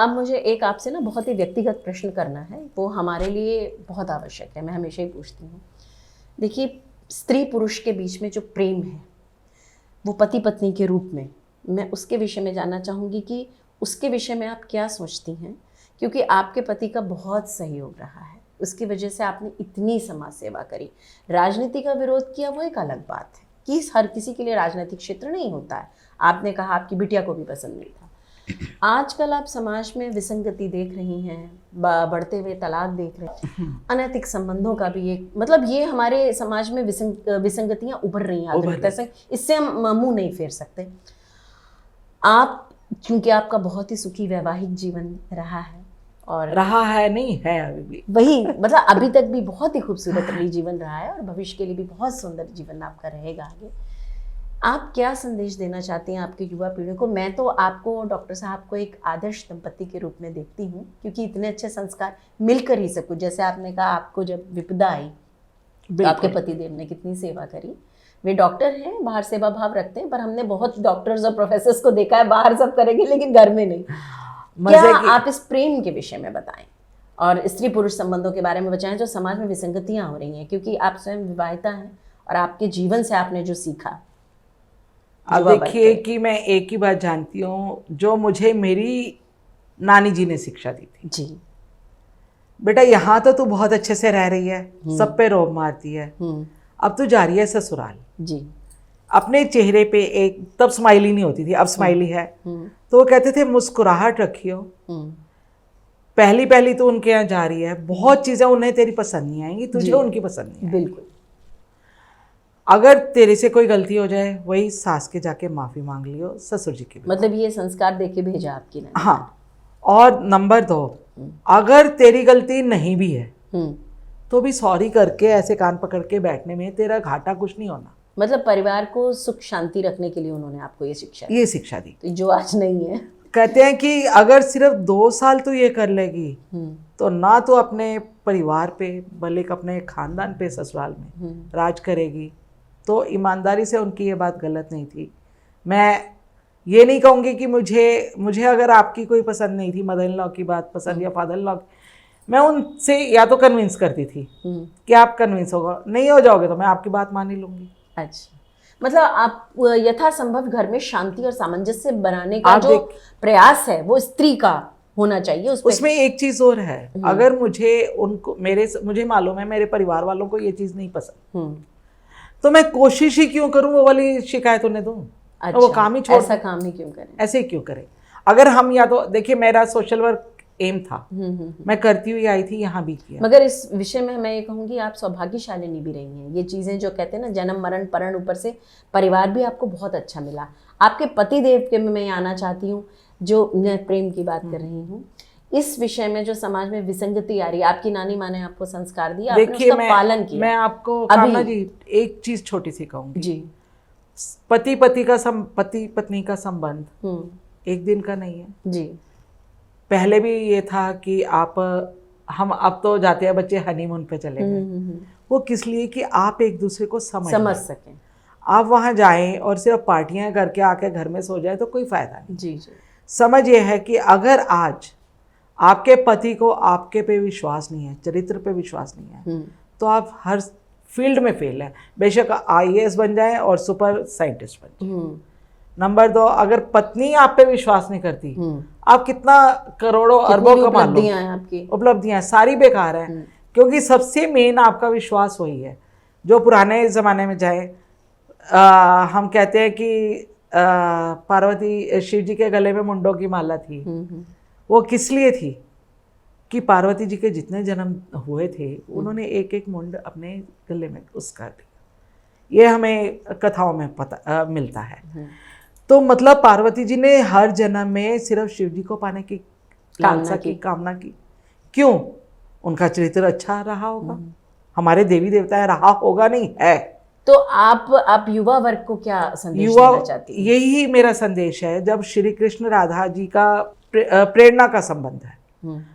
अब मुझे एक आपसे ना बहुत ही व्यक्तिगत प्रश्न करना है, वो हमारे लिए बहुत आवश्यक है, मैं हमेशा ही पूछती हूँ। देखिए, स्त्री पुरुष के बीच में जो प्रेम है वो पति पत्नी के रूप में, मैं उसके विषय में जानना चाहूँगी कि उसके विषय में आप क्या सोचती हैं, क्योंकि आपके पति का बहुत सहयोग रहा है, उसकी वजह से आपने इतनी समाज सेवा करी। राजनीति का विरोध किया वो एक अलग बात है कि हर किसी के लिए राजनीतिक क्षेत्र नहीं होता है। आपने कहा आपकी बिटिया को भी पसंद नहीं था। आजकल आप समाज में विसंगति देख रही हैं, बढ़ते हुए तलाक देख रहे हैं, अनैतिक संबंधों का भी एक मतलब ये हमारे समाज में विसंगतियां उभर रही हैं आधुनिकता से, इससे हम मुंह नहीं फेर सकते। आप, क्योंकि आपका बहुत ही सुखी वैवाहिक जीवन रहा है और रहा है नहीं है अभी भी, वही मतलब अभी तक भी बहुत ही खूबसूरत जीवन रहा है और भविष्य के लिए भी बहुत सुंदर जीवन आपका रहेगा आगे। आप क्या संदेश देना चाहती हैं आपके युवा पीढ़ी को? मैं तो आपको, डॉक्टर साहब को, एक आदर्श दंपति के रूप में देखती हूँ, क्योंकि इतने अच्छे संस्कार मिलकर ही सब कुछ, जैसे आपने कहा आपको जब विपदा आई तो आपके पतिदेव ने कितनी सेवा करी। वे डॉक्टर हैं, बाहर सेवा भाव रखते हैं, पर हमने बहुत डॉक्टर्स और प्रोफेसर्स को देखा है बाहर सब करेंगे लेकिन घर में नहीं। क्या आप इस प्रेम के विषय में बताएं और स्त्री पुरुष संबंधों के बारे में बताएं जो समाज में विसंगतियां हो रही हैं, क्योंकि आप स्वयं विवाहिता हैं और आपके जीवन से आपने जो सीखा। अब देखिए कि मैं एक ही बात जानती हूँ जो मुझे मेरी नानी जी ने शिक्षा दी थी जी, बेटा यहाँ तो तू बहुत अच्छे से रह रही है, सब पे रोब मारती है, अब तू जा रही है ससुराल जी। अपने चेहरे पे एक, तब स्माइली नहीं होती थी, अब स्माइली है, तो वो कहते थे मुस्कुराहट रखियो, पहली पहली तो उनके यहाँ जा रही है, बहुत चीजें उन्हें तेरी पसंद नहीं आएंगी, तुझे उनकी पसंद नहीं आएगी। बिल्कुल। अगर तेरे से कोई गलती हो जाए वही सास के जाके माफी मांग लियो, ससुर जी की। मतलब ये संस्कार देके भेजा आपकी ने। हाँ, और नंबर 2, अगर तेरी गलती नहीं भी है तो भी सॉरी करके ऐसे कान पकड़ के बैठने में तेरा घाटा कुछ नहीं होना। मतलब परिवार को सुख शांति रखने के लिए उन्होंने आपको ये शिक्षा दी, तो जो आज नहीं है। कहते हैं कि अगर सिर्फ 2 साल तू ये कर लेगी तो ना तो अपने परिवार पे बल्कि अपने खानदान पे ससुराल में राज करेगी। तो ईमानदारी से उनकी ये बात गलत नहीं थी। मैं ये नहीं कहूँगी कि मुझे अगर आपकी कोई पसंद नहीं थी, मदर इन लॉ की बात पसंद या फादर इन लॉ, मैं उनसे या तो कन्विंस करती थी कि आप कन्विंस होगा, नहीं हो जाओगे तो मैं आपकी बात मान ही लूँगी। अच्छा, मतलब आप यथासंभव घर में शांति और सामंजस्य बनाने का जो प्रयास है वो स्त्री का होना चाहिए। उसमें एक चीज़ और है, अगर मुझे मालूम है मेरे परिवार वालों को ये चीज़ नहीं पसंद, तो मैं कोशिश ही क्यों करूं वो वाली शिकायत उन्हें दूं। अच्छा, वो काम ही छोड़, ऐसा काम ही क्यों करें, ऐसे ही क्यों करें। अगर हम, या तो देखिए मेरा सोशल वर्क एम था, मैं करती हुई आई थी, यहाँ भी किया। मगर इस विषय में मैं ये कहूँगी आप सौभाग्यशालिनी भी रही हैं। ये चीज़ें जो कहते हैं ना, जन्म मरण परण, ऊपर से परिवार भी आपको बहुत अच्छा मिला। आपके पति देव के में मैं आना चाहती हूँ, जो मैं प्रेम की बात कर रही हूँ। इस विषय में जो समाज में विसंगति आ रही है, आपकी नानी माँ ने आपको संस्कार दिया, आपने उसका पालन किया। मैं आपको कामना जी एक चीज छोटी सी कहूँगी जी, पति पत्नी का संबंध एक दिन का नहीं है जी। पहले भी ये था कि हम अब तो जाते हैं बच्चे हनीमून पे चले गए, वो किस लिए कि आप एक दूसरे को समझ सकें। आप वहाँ जाएं और सिर्फ पार्टियां करके आके घर में सो जाए तो कोई फायदा नहीं जी। समझ ये है कि अगर आज आपके पति को आपके पे विश्वास नहीं है, चरित्र पे विश्वास नहीं है, तो आप हर फील्ड में फेल है। बेशक IAS बन जाए और सुपर साइंटिस्ट बन जाए। नंबर 2, अगर पत्नी आप पे विश्वास नहीं करती, आप कितना करोड़ों अरबों कमा लो, आपकी उपलब्धियां सारी बेकार हैं, क्योंकि सबसे मेन आपका विश्वास वही है। जो पुराने ज़माने में जाए, हम कहते हैं कि पार्वती, शिव जी के गले में मुंडों की माला थी, वो किस लिए थी कि पार्वती जी के जितने जन्म हुए थे उन्होंने एक एक मुंड अपने गले में उसका दिया। ये हमें कथाओं में पता मिलता है। तो मतलब पार्वती जी ने हर जन्म में सिर्फ शिव जी को पाने की कामना की। क्यों? उनका चरित्र अच्छा रहा होगा, हमारे देवी देवता रहा होगा, नहीं है। तो आप युवा वर्ग को क्या संदेश देना चाहती हैं? यही मेरा संदेश है। जब श्री कृष्ण राधा जी का प्रेरणा का संबंध है,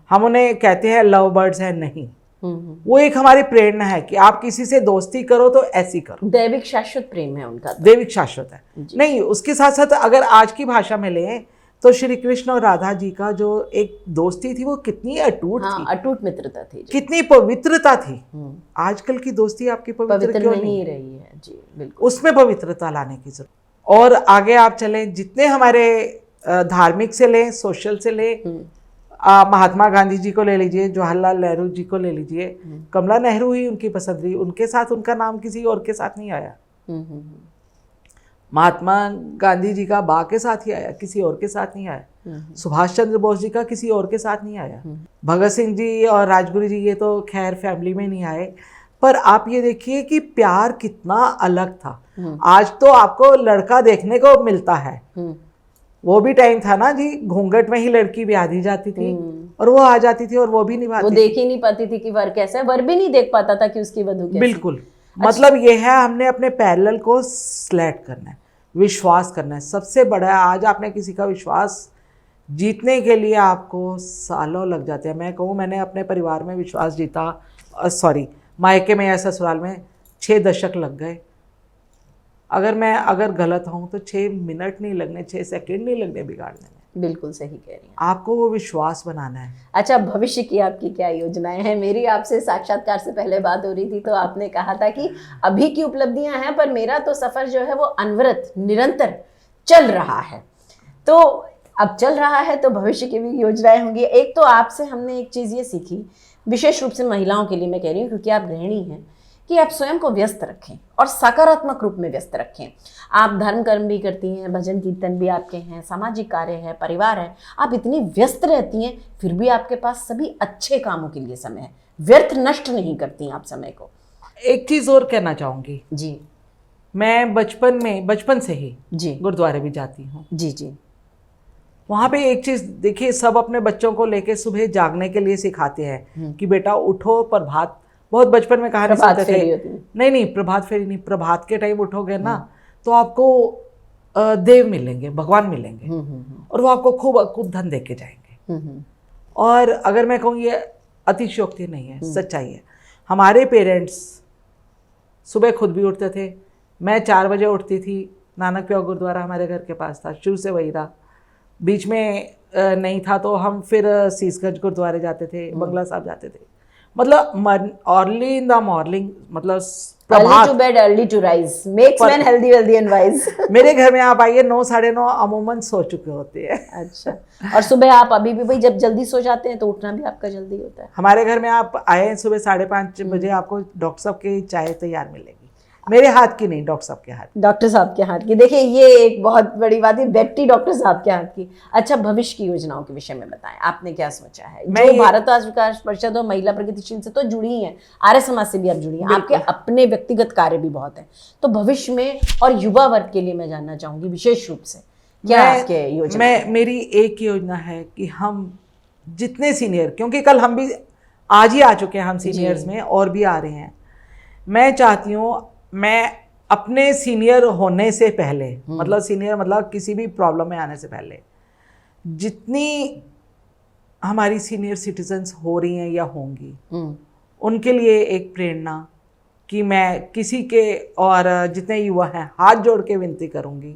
हम उन्हें कहते हैं लव बर्ड्स है, नहीं, वो एक हमारी प्रेरणा है कि आप किसी से दोस्ती करो तो ऐसी करो। दैविक शाश्वत प्रेम है उनका, दैविक शाश्वत है। नहीं, उसके साथ साथ अगर आज की भाषा में लें तो श्री कृष्ण और राधा जी का जो एक दोस्ती थी वो कितनी अटूट हाँ, थी, अटूट मित्रता थी जी। कितनी पवित्रता थी। आजकल की दोस्ती आपकी पवित्र क्यों नहीं रही है जी, बिल्कुल। उसमें पवित्रता लाने की जरूरत। और आगे आप चलें, जितने हमारे धार्मिक से लें, सोशल से लें, महात्मा गांधी जी को ले लीजिए, जवाहरलाल नेहरू जी को ले लीजिए, कमला नेहरू ही उनकी पसंद रही, उनके साथ उनका नाम किसी और के साथ नहीं आया। महात्मा गांधी जी का बा के साथ ही आया, किसी और के साथ नहीं आया। सुभाष चंद्र बोस जी का किसी और के साथ नहीं आया। भगत सिंह जी और राजगुरु जी ये तो खैर फैमिली में नहीं आए, पर आप ये देखिए कि प्यार कितना अलग था। आज तो आपको लड़का देखने को मिलता है, वो भी टाइम था ना जी, घूंघट में ही लड़की ब्याह दी जाती थी और वो आ जाती थी और वो भी निभाती, वो देख ही नहीं पाती थी कि वर कैसा है, वर भी नहीं देख पाता था कि उसकी वधू कैसी। बिल्कुल। मतलब ये है, हमने अपने पैरेलल को सिलेक्ट करना है, विश्वास करना है। सबसे बड़ा है, आज आपने किसी का विश्वास जीतने के लिए आपको सालों लग जाते हैं। मैं कहूँ, मैंने अपने परिवार में विश्वास जीता, मायके में या ससुराल में 6 दशक लग गए। अगर गलत हूँ तो 6 मिनट नहीं लगने, 6 सेकंड नहीं लगने बिगाड़ने में। बिल्कुल सही कह रही हैं। आपको वो विश्वास बनाना है। अच्छा, भविष्य की आपकी क्या योजनाएं हैं? मेरी आपसे साक्षात्कार से पहले बात हो रही थी तो आपने कहा था कि अभी की उपलब्धियां हैं, पर मेरा तो सफर जो है वो अनवरत निरंतर चल रहा है। तो अब चल रहा है तो भविष्य की भी योजनाएं होंगी। एक तो आपसे हमने एक चीज़ ये सीखी, विशेष रूप से महिलाओं के लिए मैं कह रही हूँ क्योंकि आप गृहिणी हैं, कि आप स्वयं को व्यस्त रखें और सकारात्मक रूप में व्यस्त रखें। आप धर्म कर्म भी करती हैं, भजन कीर्तन भी आपके हैं, सामाजिक कार्य है, परिवार है, आप इतनी व्यस्त रहती हैं, फिर भी आपके पास सभी अच्छे कामों के लिए समय है, व्यर्थ नष्ट नहीं करती आप समय को। एक चीज़ और कहना चाहूँगी जी, मैं बचपन से ही जी गुरुद्वारे भी जाती हूँ। जी जी। वहाँ पे एक चीज़ देखिए, सब अपने बच्चों को लेके सुबह जागने के लिए सिखाते हैं कि बेटा उठो, प्रभात, बहुत बचपन में कहानी सुनते थे। नहीं, प्रभात फेरी नहीं, प्रभात के टाइम उठोगे ना तो आपको देव मिलेंगे, भगवान मिलेंगे और वो आपको खूब धन दे के जाएंगे। और अगर मैं कहूँ, ये अतिशयोक्ति नहीं है, सच्चाई है। हमारे पेरेंट्स सुबह खुद भी उठते थे। मैं 4 बजे उठती थी। नानक प्यो गुरुद्वारा हमारे घर के पास था, शुरू से वही रहा। बीच में नहीं था तो हम फिर सीसगंज गुरुद्वारे जाते थे, बंगला साहब जाते थे। मतलब अर्ली इन द मॉर्निंग, मतलब early to bed early to rise makes man healthy wealthy and wise. मेरे घर में आप आइए 9 साढ़े 9 अमूमन सो चुके होते हैं। अच्छा, और सुबह आप अभी भी भाई जब जल्दी सो जाते हैं तो उठना भी आपका जल्दी होता है? हमारे घर में आप आए सुबह 5:30 बजे, आपको डॉक्टर साहब की चाय तैयार मिलेगी। मेरे हाथ की नहीं, डॉक्टर साहब के हाथ। डॉक्टर साहब के हाथ की। देखिए, ये एक बहुत बड़ी बात है, व्यक्ति डॉक्टर साहब के हाथ की। अच्छा, भविष्य की योजनाओं के विषय में बताएं, आपने क्या सोचा है? जो भारत राज्य विकास परिषद और महिला प्रगतिशील से तो जुड़ी हैं, आर्य समाज से भी आप जुड़ी हैं, आपके अपने व्यक्तिगत कार्य भी बहुत हैं, तो भविष्य में और युवा वर्ग के लिए मैं जानना चाहूंगी विशेष रूप से क्या आपके योजना? मेरी एक योजना है कि हम जितने सीनियर, क्योंकि कल हम भी आज ही आ चुके हैं, हम सीनियर्स में और भी आ रहे हैं। मैं चाहती हूँ, मैं अपने सीनियर होने से पहले, मतलब सीनियर मतलब किसी भी प्रॉब्लम में आने से पहले, जितनी हमारी सीनियर सिटीजन्स हो रही हैं या होंगी, उनके लिए एक प्रेरणा कि मैं किसी के, और जितने युवा हैं हाथ जोड़ के विनती करूंगी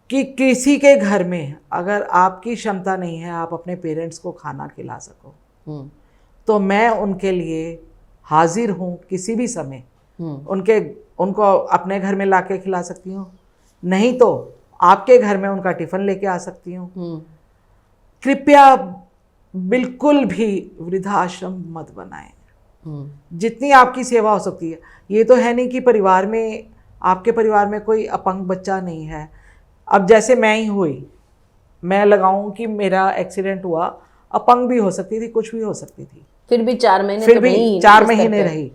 कि किसी के घर में अगर आपकी क्षमता नहीं है आप अपने पेरेंट्स को खाना खिला सको, तो मैं उनके लिए हाजिर हूँ किसी भी समय। उनको अपने घर में लाके खिला सकती हूँ, नहीं तो आपके घर में उनका टिफिन लेके आ सकती हूँ। कृपया बिल्कुल भी वृद्धाश्रम मत बनाएं। जितनी आपकी सेवा हो सकती है। ये तो है नहीं कि परिवार में, आपके परिवार में कोई अपंग बच्चा नहीं है। अब जैसे मैं ही हुई, मैं लगाऊं कि मेरा एक्सीडेंट हुआ, अपंग भी हो सकती थी, कुछ भी हो सकती थी, फिर भी 4 महीने फिर भी 4 महीने रही,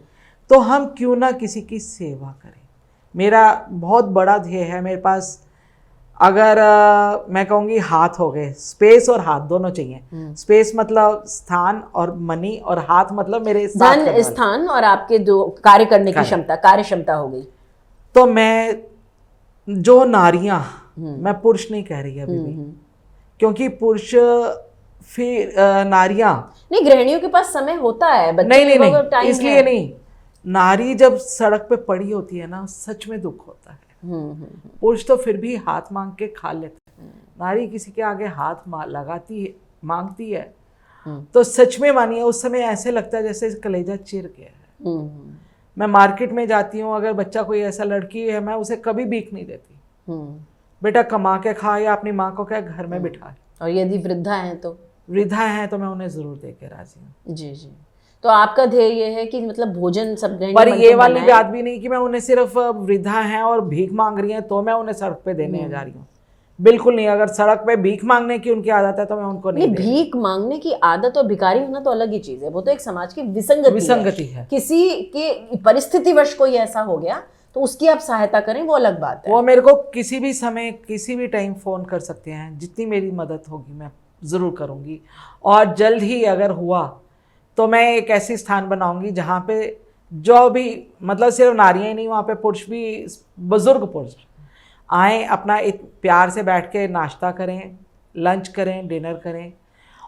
तो हम क्यों ना किसी की सेवा करें। मेरा बहुत बड़ा ध्येय है। मेरे पास अगर मैं कहूँगी हाथ हो गए, स्पेस और हाथ दोनों चाहिए। स्पेस मतलब स्थान और मनी, और हाथ मतलब मेरे धन, स्थान और आपके जो कार्य करने की क्षमता, कार्य क्षमता हो गई। तो मैं जो नारियां, मैं पुरुष नहीं कह रही अभी भी, क्योंकि पुरुष फिर नारियां नहीं, गृहिणियों के पास समय होता है, नहीं, इसलिए नहीं। नारी जब सड़क पे पड़ी होती है ना, सच में दुख होता है। पुरुष तो फिर भी हाथ मांग के खा लेते हैं, नारी किसी के आगे हाथ लगाती है, मांगती है, तो सच में मानिए उस समय ऐसे लगता है जैसे कलेजा चिर गया है। मैं मार्केट में जाती हूँ, अगर बच्चा कोई ऐसा लड़की है, मैं उसे कभी भीख नहीं देती। बेटा कमा के खा या अपनी माँ को क्या घर में बिठा। और यदि वृद्धा हैं तो मैं उन्हें जरूर दे के राजी हूँ। जी जी। तो आपका ध्येय ये है कि मतलब भोजन सब पर ये वाली बात भी नहीं कि मैं उन्हें सिर्फ वृद्धा हैं और भीख मांग रही हैं तो मैं उन्हें सड़क पे देने जा रही हूँ। बिल्कुल नहीं। अगर सड़क पे भीख मांगने की उनकी आदत है तो मैं उनको नहीं। भीख मांगने की आदत और भिखारी होना तो अलग ही चीज है। वो तो एक समाज की विसंगति है। किसी के परिस्थितिवश कोई ऐसा हो गया तो उसकी आप सहायता करें, वो अलग बात है। वो मेरे को किसी भी समय किसी भी टाइम फोन कर सकते हैं। जितनी मेरी मदद होगी मैं जरूर करूँगी। और जल्द ही अगर हुआ तो मैं एक ऐसी स्थान बनाऊंगी जहाँ पे जो भी मतलब सिर्फ नारियाँ ही नहीं, वहाँ पे पुरुष भी, बुजुर्ग पुरुष आए, अपना एक प्यार से बैठ के नाश्ता करें, लंच करें, डिनर करें।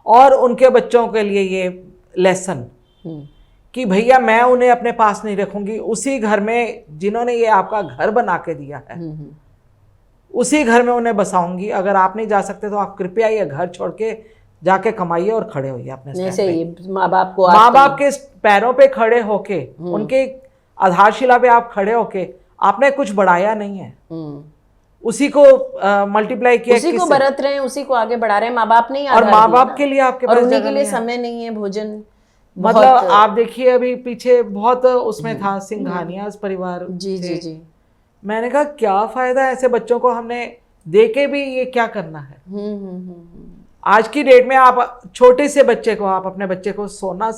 और उनके बच्चों के लिए ये लेसन कि भैया मैं उन्हें अपने पास नहीं रखूंगी। उसी घर में जिन्होंने ये आपका घर बना के दिया है उसी घर में उन्हें बसाऊंगी। अगर आप नहीं जा सकते तो आप कृपया ये घर छोड़ के जाके कमाइए और खड़े होइए अपने जैसे माँ बाप के पैरों पे खड़े होके, उनके आधारशिला पे आप खड़े होके, आपने कुछ बढ़ाया नहीं है, उसी को मल्टीप्लाई किया, उसी को बरत रहे हैं, उसी को आगे बढ़ा रहे हैं। माँ बाप नहीं, और माँ बाप के लिए आपके पास उन्हीं के लिए समय नहीं है, भोजन मतलब आप देखिए अभी पीछे बहुत उसमें था सिंघानिया परिवार। जी जी जी। मैंने कहा क्या फायदा ऐसे बच्चों को हमने दे के भी, ये क्या करना है। आज की डेट में आप छोटे से बच्चे को, आप अपने बच्चे को सोना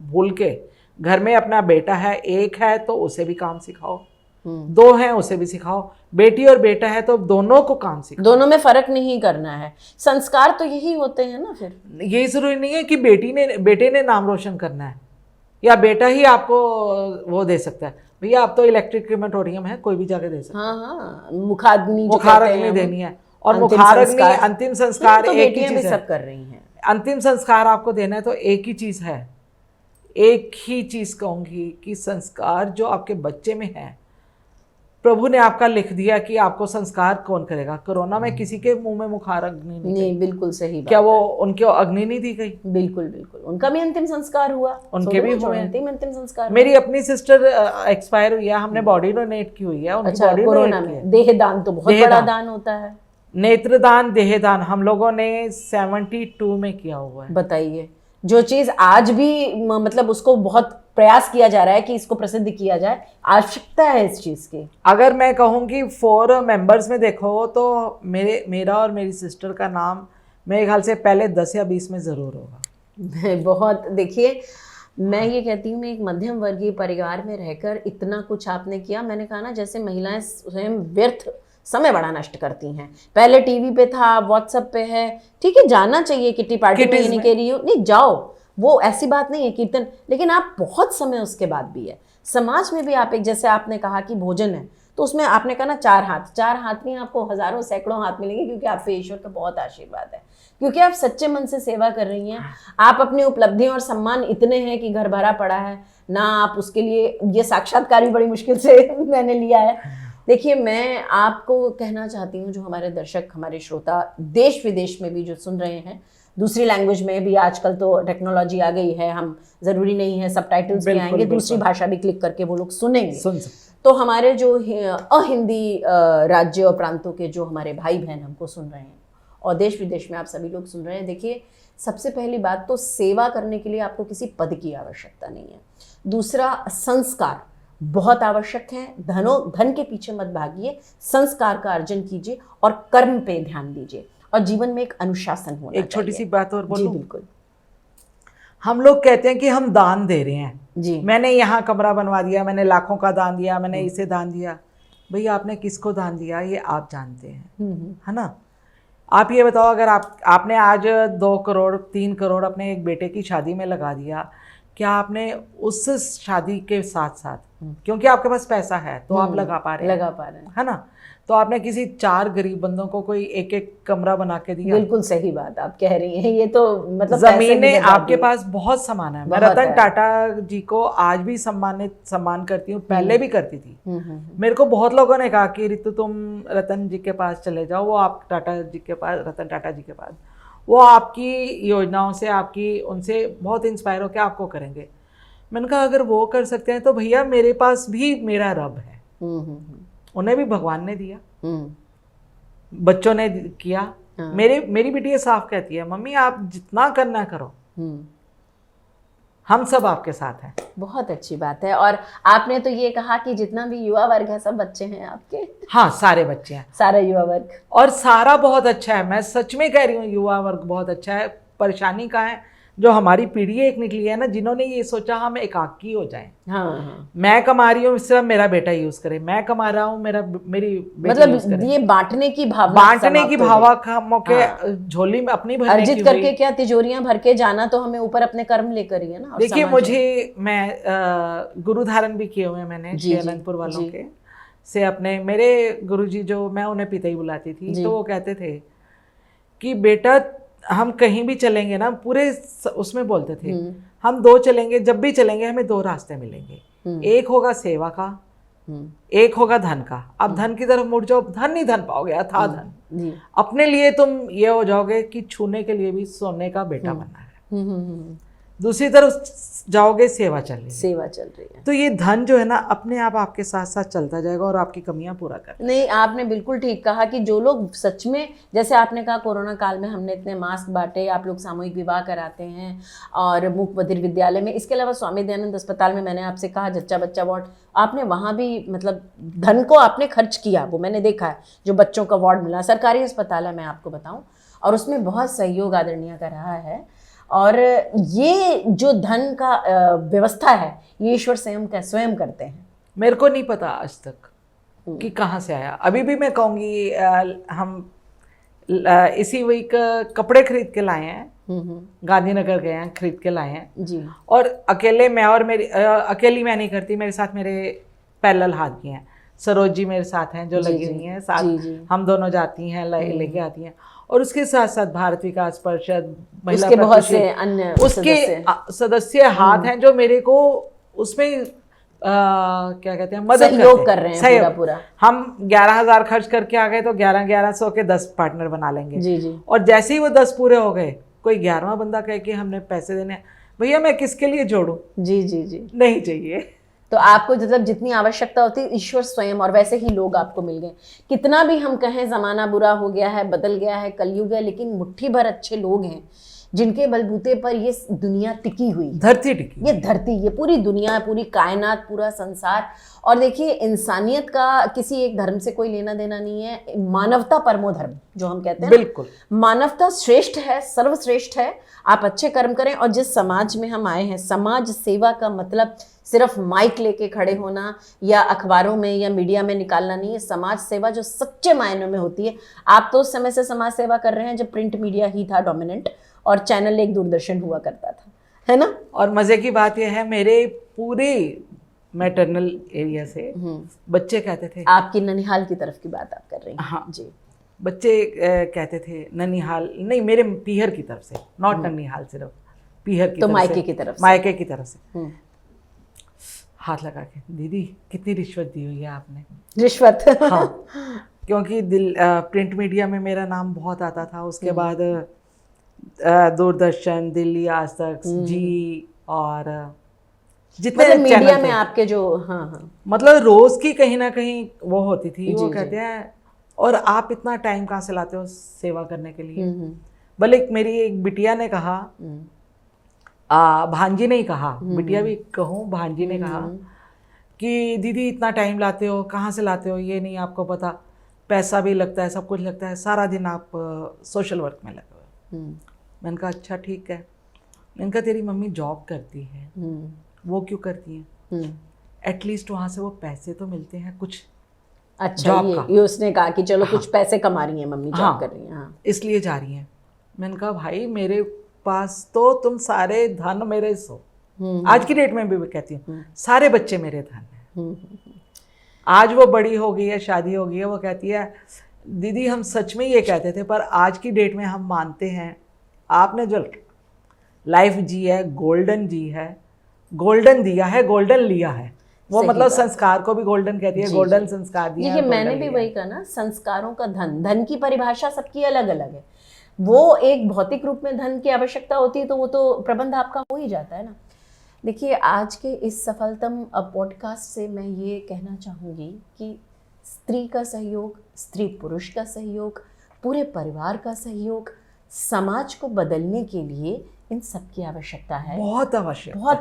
भूल के, घर में अपना बेटा है, एक है तो उसे भी काम सिखाओ, दो हैं उसे भी सिखाओ, बेटी और बेटा है तो दोनों को काम सिखाओ। दोनों में फर्क नहीं करना है। संस्कार तो यही होते हैं ना। फिर ये जरूरी नहीं है कि बेटे ने नाम रोशन करना है या बेटा ही आपको वो दे सकता है। भैया आप तो इलेक्ट्रिक क्रीमेटोरियम है, कोई भी जाके दे सकता है। हाँ, मुखाग्नि देनी है। और मुखाग्नि अंतिम संस्कार तो एक ही चीज भी है। सब कर रही हैं। अंतिम संस्कार आपको देना है तो एक ही चीज है, एक ही चीज कहूंगी कि संस्कार जो आपके बच्चे में है, प्रभु ने आपका लिख दिया कि आपको संस्कार कौन करेगा। कोरोना में किसी के मुंह में मुखार अग्नि नहीं, बिल्कुल सही बात। क्या वो उनके अग्नि नहीं दी गई? बिल्कुल बिल्कुल, उनका भी अंतिम संस्कार हुआ, उनके भी हुए अंतिम संस्कार। मेरी अपनी सिस्टर एक्सपायर हुई है, हमने बॉडी डोनेट की हुई है। उनकी बॉडी कोरोना में देहदान तो बहुत बड़ा दान होता है। नेत्रदान, देहदान हम लोगों ने 72 में किया हुआ है। बताइए, जो चीज आज भी मतलब उसको बहुत प्रयास किया जा रहा है कि इसको प्रसिद्ध किया जाए, आवश्यकता है इस चीज की। अगर मैं कहूँ कि 4 मेंबर्स में देखो तो मेरा और मेरी सिस्टर का नाम मेरे ख्याल से पहले 10 या 20 में जरूर होगा। बहुत। देखिए, मैं ये कहती हूँ, मैं एक मध्यम वर्गीय परिवार में रहकर इतना कुछ आपने किया। मैंने कहा ना, जैसे महिलाएं स्वयं व्यर्थ समय बड़ा नष्ट करती हैं। पहले टीवी पे था, व्हाट्सएप पे है, ठीक है, जाना चाहिए किटी पार्टी में, नहीं कह रही हो, नहीं जाओ, वो ऐसी बात नहीं है, कीर्तन, लेकिन आप बहुत समय उसके बाद भी है। समाज में भी आप एक, जैसे आपने कहा कि भोजन है, तो उसमें आपने कहा ना 4 हाथ नहीं, आपको हजारों सैकड़ों हाथ मिलेंगे, क्योंकि आप पे ईश्वर का बहुत आशीर्वाद है, क्योंकि आप सच्चे मन से सेवा कर रही हैं। आप अपनी उपलब्धियां और सम्मान इतने हैं कि घर भरा पड़ा है ना, आप उसके लिए ये साक्षात्कार भी बड़ी मुश्किल से मैंने लिया है। देखिए, मैं आपको कहना चाहती हूँ, जो हमारे दर्शक, हमारे श्रोता देश विदेश में भी जो सुन रहे हैं, दूसरी लैंग्वेज में भी, आजकल तो टेक्नोलॉजी आ गई है, हम जरूरी नहीं है सबटाइटल्स भी आएंगे, दूसरी भाषा भी क्लिक करके वो लोग सुनेंगे। तो हमारे जो अहिंदी राज्य और प्रांतों के जो हमारे भाई बहन हमको सुन रहे हैं, और देश विदेश में आप सभी लोग सुन रहे हैं, देखिए, सबसे पहली बात तो सेवा करने के लिए आपको किसी पद की आवश्यकता नहीं है। दूसरा, संस्कार बहुत आवश्यक है। धन के पीछे मत भागिए, संस्कार का अर्जन कीजिए और कर्म पे ध्यान दीजिए, और जीवन में एक अनुशासन होना चाहिए। एक छोटी सी बात और बोलूं? जी बिल्कुल। हम लोग कहते हैं कि हम दान दे रहे हैं जी, मैंने यहाँ कमरा बनवा दिया, मैंने लाखों का दान दिया, मैंने इसे दान दिया। भैया आपने किसको दान दिया ये आप जानते हैं, है ना। आप ये बताओ, अगर आपने आज 2 करोड़ 3 करोड़ अपने एक बेटे की शादी में लगा दिया, क्या आपने उस शादी के साथ साथ, क्योंकि आपके पास पैसा है तो आप लगा पा रहे हैं, है ना। तो आपने किसी 4 गरीब बंदों को कोई एक एक कमरा बना के दिया? बिल्कुल सही बात आप कह रही हैं। ये तो मतलब जमीनें आपके पास बहुत सामान है। मैं रतन है। टाटा जी को आज भी सम्मान करती हूँ, पहले भी करती थी। मेरे को बहुत लोगों ने कहा कि रितु तुम रतन जी के पास चले जाओ, वो आप टाटा जी के पास, रतन टाटा जी के पास, वो आपकी योजनाओं से, आपकी उनसे बहुत इंस्पायर होकर आपको करेंगे। मैंने कहा अगर वो कर सकते हैं तो भैया मेरे पास भी मेरा रब है। उन्हें भी भगवान ने दिया, बच्चों ने किया। मेरी बेटी साफ कहती है, मम्मी आप जितना करना करो, हम सब आपके साथ हैं। बहुत अच्छी बात है। और आपने तो ये कहा कि जितना भी युवा वर्ग है सब बच्चे हैं आपके? हाँ, सारे बच्चे हैं, सारा युवा वर्ग, और सारा बहुत अच्छा है। मैं सच में कह रही हूँ, युवा वर्ग बहुत अच्छा है। परेशानी का है जो हमारी पीढ़ी एक निकली है ना, जिन्होंने ये सोचा हम एकाकी हो जाएं। हाँ। मैं कमा रही हूँ, सिर्फ मेरा बेटा यूज करे, मैं कमा रहा हूँ, मेरी मतलब ये बांटने की भावना के झोली में अपनी भरने अर्जित करके क्या तिजोरियां भर के जाना, तो हमें ऊपर अपने कर्म लेकर ही है ना। देखिए मैं गुरु धारण भी किए हुए हैं मैंने अनंतपुर वालों के से। अपने मेरे गुरुजी जो, मैं उन्हें पिता ही बुलाती थी, तो वो कहते थे कि बेटा हम कहीं भी चलेंगे ना, पूरे उसमें बोलते थे हम 2 चलेंगे, जब भी चलेंगे हमें 2 रास्ते मिलेंगे। एक होगा सेवा का, एक होगा धन का। अब धन की तरफ मुड़ जाओ, धन नहीं धन पाओगे, अथाह धन। अपने लिए तुम ये हो जाओगे कि छूने के लिए भी सोने का बेटा बनना है। दूसरी तरफ जाओगे, सेवा चल रही है। तो ये धन जो है ना, अपने आप आपके साथ साथ चलता जाएगा और आपकी कमियां पूरा कर। नहीं, आपने बिल्कुल ठीक कहा कि जो लोग सच में, जैसे आपने कहा कोरोना काल में हमने इतने मास्क बांटे, आप लोग सामूहिक विवाह कराते हैं और मूक बधिर विद्यालय में, इसके अलावा स्वामी दयानंद अस्पताल में मैंने आपसे कहा जच्चा बच्चा वार्ड, आपने वहाँ भी मतलब धन को आपने खर्च किया, वो मैंने देखा है। जो बच्चों का वार्ड मिला, सरकारी अस्पताल है मैं आपको बताऊँ, और उसमें बहुत सहयोग आदरणीय का रहा है। और ये जो धन का व्यवस्था है, ये ईश्वर स्वयं करते हैं। मेरे को नहीं पता आज तक कि कहाँ से आया। अभी भी मैं कहूँगी हम इसी वीक कपड़े खरीद के लाए हैं, गांधीनगर गए हैं, खरीद के लाए हैं जी। और अकेले मैं, और मेरी अकेली मैं नहीं करती, मेरे साथ मेरे पैरेलल हाथ की हैं, सरोज जी मेरे साथ हैं जो लगी हुई हैं साथ, हम दोनों जाती हैं, लेके आती हैं। और उसके साथ साथ भारत विकास परिषद, महिला बहुत से अन्य उसके सदस्य हाथ हैं जो मेरे को उसमें क्या कहते हैं, मदद सहयोग कर रहे हैं पूरा। हम 11,000 खर्च करके आ गए तो 1100 के 10 पार्टनर बना लेंगे। जी। और जैसे ही वो 10 पूरे हो गए, कोई 11वां बंदा कहे कि हमने पैसे देने, भैया मैं किसके लिए जोड़ूं? जी, नहीं चाहिए। तो आपको मतलब जितनी आवश्यकता होती है ईश्वर स्वयं, और वैसे ही लोग आपको मिल गए। कितना भी हम कहें जमाना बुरा हो गया है, बदल गया है, कलयुग है, लेकिन मुट्ठी भर अच्छे लोग हैं जिनके बलबूते पर ये दुनिया टिकी हुई, धरती टिकी, ये धरती, ये पूरी दुनिया, पूरी कायनात, पूरा संसार। और देखिए, इंसानियत का किसी एक धर्म से कोई लेना देना नहीं है। मानवता परमो धर्म जो हम कहते हैं, बिल्कुल मानवता श्रेष्ठ है, सर्वश्रेष्ठ है। आप अच्छे कर्म करें। और जिस समाज में हम आए हैं, समाज सेवा का मतलब सिर्फ माइक लेके खड़े होना या अखबारों में या मीडिया में निकालना नहीं है। समाज सेवा जो सच्चे मायनों में होती है, आप तो उस समय से समाज सेवा कर रहे हैं जब प्रिंट मीडिया ही था डोमिनेंट और चैनल एक दूरदर्शन हुआ करता था, है ना। और मजे की बात यह है, मेरे पूरे मैटरनल एरिया से बच्चे कहते थे, आपकी ननिहाल की तरफ की बात आप कर रही हैं? हाँ जी। बच्चे कहते थे, ननिहाल नहीं, मेरे पीहर की तरफ से, नॉट ननिहाल, सिर्फ पीहर की तो तरफ मायके से, की तरफ से, मायके की तरफ से हाथ लगा के, दीदी कितनी रिश्वत दी हुई है आपने? रिश्वत? हाँ, क्योंकि प्रिंट मीडिया में मेरा नाम बहुत आता था। उसके बाद दूरदर्शन, दिल्ली आज तक, जी, और जितने मतलब मीडिया में आपके जो, हाँ, मतलब रोज की कहीं ना कहीं वो होती थी। वो कहते हैं, और आप इतना टाइम कहाँ से लाते हो सेवा करने के लिए? भले मेरी एक बिटिया ने कहा, भांजी ने ही कहा, बिटिया भी कहूँ, भांजी ने कहा कि दीदी इतना टाइम लाते हो, कहाँ से लाते हो? ये नहीं आपको पता, पैसा भी लगता है, सब कुछ लगता है, सारा दिन आप सोशल वर्क में लगे हुए। मैंने कहा अच्छा ठीक है। मैंने कहा तेरी मम्मी जॉब करती है, वो क्यों करती है? एटलीस्ट वहाँ से वो पैसे तो मिलते हैं कुछ। अच्छा, ये उसने कहा कि चलो कुछ पैसे कमा रही हैं मम्मी, जॉब कर रही हैं, हाँ, इसलिए जा रही हैं। मैंने कहा भाई मेरे पास तो तुम सारे धन मेरे सो, आज की डेट में भी कहती हूँ, सारे बच्चे मेरे धन हैं। आज वो बड़ी हो गई है, शादी हो गई है, वो कहती है दीदी हम सच में ये कहते थे, पर आज की डेट में हम मानते हैं आपने जो लाइफ जी है, गोल्डन जी है, गोल्डन दिया है, गोल्डन लिया है। वो मतलब संस्कार को भी गोल्डन कहती है, गोल्डन संस्कार दिया। देखिए मैंने भी वही कहा ना, संस्कारों का धन, धन की परिभाषा सबकी अलग अलग है। वो एक भौतिक रूप में धन की आवश्यकता होती है तो वो तो प्रबंध आपका हो ही जाता है ना। देखिए आज के इस सफलतम पॉडकास्ट से मैं ये कहना चाहूँगी कि स्त्री का सहयोग, स्त्री पुरुष का सहयोग, पूरे परिवार का सहयोग, समाज को बदलने के लिए इन सब की आवश्यकता है, बहुत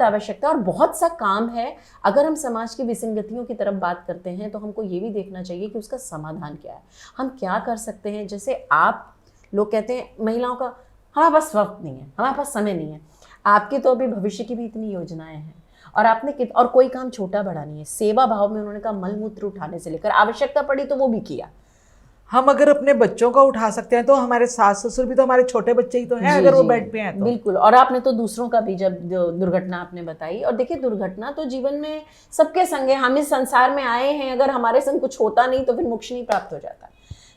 आवश्यकता और बहुत सा काम है। अगर हम समाज की विसंगतियों की तरफ बात करते हैं तो हमको ये भी देखना चाहिए कि उसका समाधान क्या है, हम क्या कर सकते हैं। जैसे आप लोग कहते हैं महिलाओं का हमारे पास वक्त नहीं है, हमारे पास समय नहीं है, आपकी तो अभी भविष्य की भी इतनी योजनाएं हैं और आपने और कोई काम छोटा बड़ा नहीं है। सेवा भाव में उन्होंने कहा मलमूत्र उठाने से लेकर आवश्यकता पड़ी तो वो भी किया। हम अगर अपने बच्चों का उठा सकते हैं तो हमारे सास ससुर भी तो हमारे छोटे बच्चे ही तो हैं, अगर वो बेड पे हैं तो। बिल्कुल। और आपने तो दूसरों का भी, जब दुर्घटना आपने बताई, और देखिए दुर्घटना तो जीवन में सबके संग है, हम इस संसार में आए हैं, अगर हमारे संग कुछ होता नहीं तो फिर मोक्ष नहीं प्राप्त हो जाता।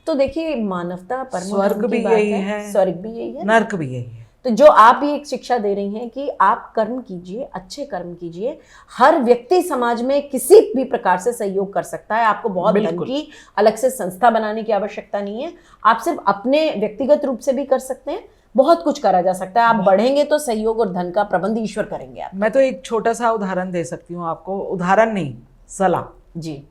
तो देखिए मानवता, परम स्वर्ग भी यही है, स्वर्ग भी यही है, नर्क भी यही है। तो जो आप भी एक शिक्षा दे रही हैं कि आप कर्म कीजिए, अच्छे कर्म कीजिए। हर व्यक्ति समाज में किसी भी प्रकार से सहयोग कर सकता है, आपको बहुत धन की अलग से संस्था बनाने की आवश्यकता नहीं है, आप सिर्फ अपने व्यक्तिगत रूप से भी कर सकते हैं, बहुत कुछ करा जा सकता है। आप बढ़ेंगे तो सहयोग और धन का प्रबंध ईश्वर करेंगे आप। मैं तो एक छोटा सा उदाहरण दे सकती हूँ आपको, उदाहरण नहीं सलाह जी।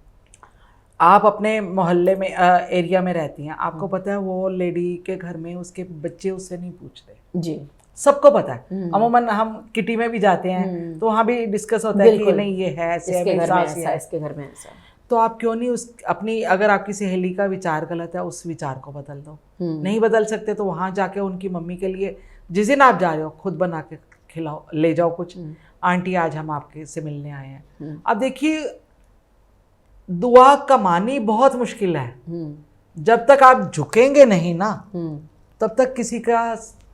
आप अपने मोहल्ले में एरिया में रहती हैं, आपको पता है वो लेडी के घर में उसके बच्चे उससे नहीं पूछते जी, सबको पता है। अमूमन हम किटी में भी जाते हैं तो वहाँ भी डिस्कस होता है कि नहीं ये है ऐसे, इसके घर में ऐसा, इसके घर में ऐसा। तो आप क्यों नहीं उस अपनी, अगर आपकी सहेली का विचार गलत है उस विचार को बदल दो। नहीं बदल सकते तो वहाँ जाके उनकी मम्मी के लिए जिस दिन आप जा रहे हो खुद बना के खिलाओ, ले जाओ कुछ, आंटी आज हम आपके से मिलने आए हैं। अब देखिए दुआ कमानी बहुत मुश्किल है, जब तक आप झुकेंगे नहीं ना तब तक किसी का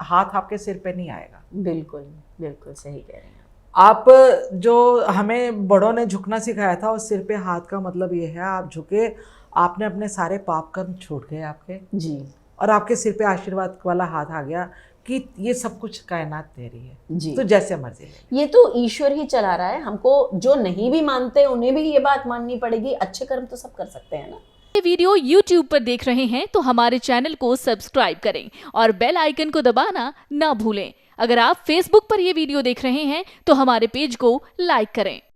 हाथ आपके सिर पे नहीं आएगा। बिल्कुल बिल्कुल सही कह रहे हैं आप। जो हमें बड़ों ने झुकना सिखाया था उस सिर पे हाथ का मतलब ये है आप झुके, आपने अपने सारे पाप कर्म छूट गए आपके जी, और आपके सिर पे आशीर्वाद वाला हाथ आ गया कि ये सब कुछ कायनात तेरी है जी, तो जैसे मर्जी। ये तो ईश्वर ही चला रहा है, हमको जो नहीं भी मानते उन्हें भी ये बात माननी पड़ेगी। अच्छे कर्म तो सब कर सकते हैं ना। ये वीडियो YouTube पर देख रहे हैं तो हमारे चैनल को सब्सक्राइब करें और बेल आइकन को दबाना ना भूलें। अगर आप Facebook पर ये वीडियो देख रहे हैं तो हमारे पेज को लाइक करें।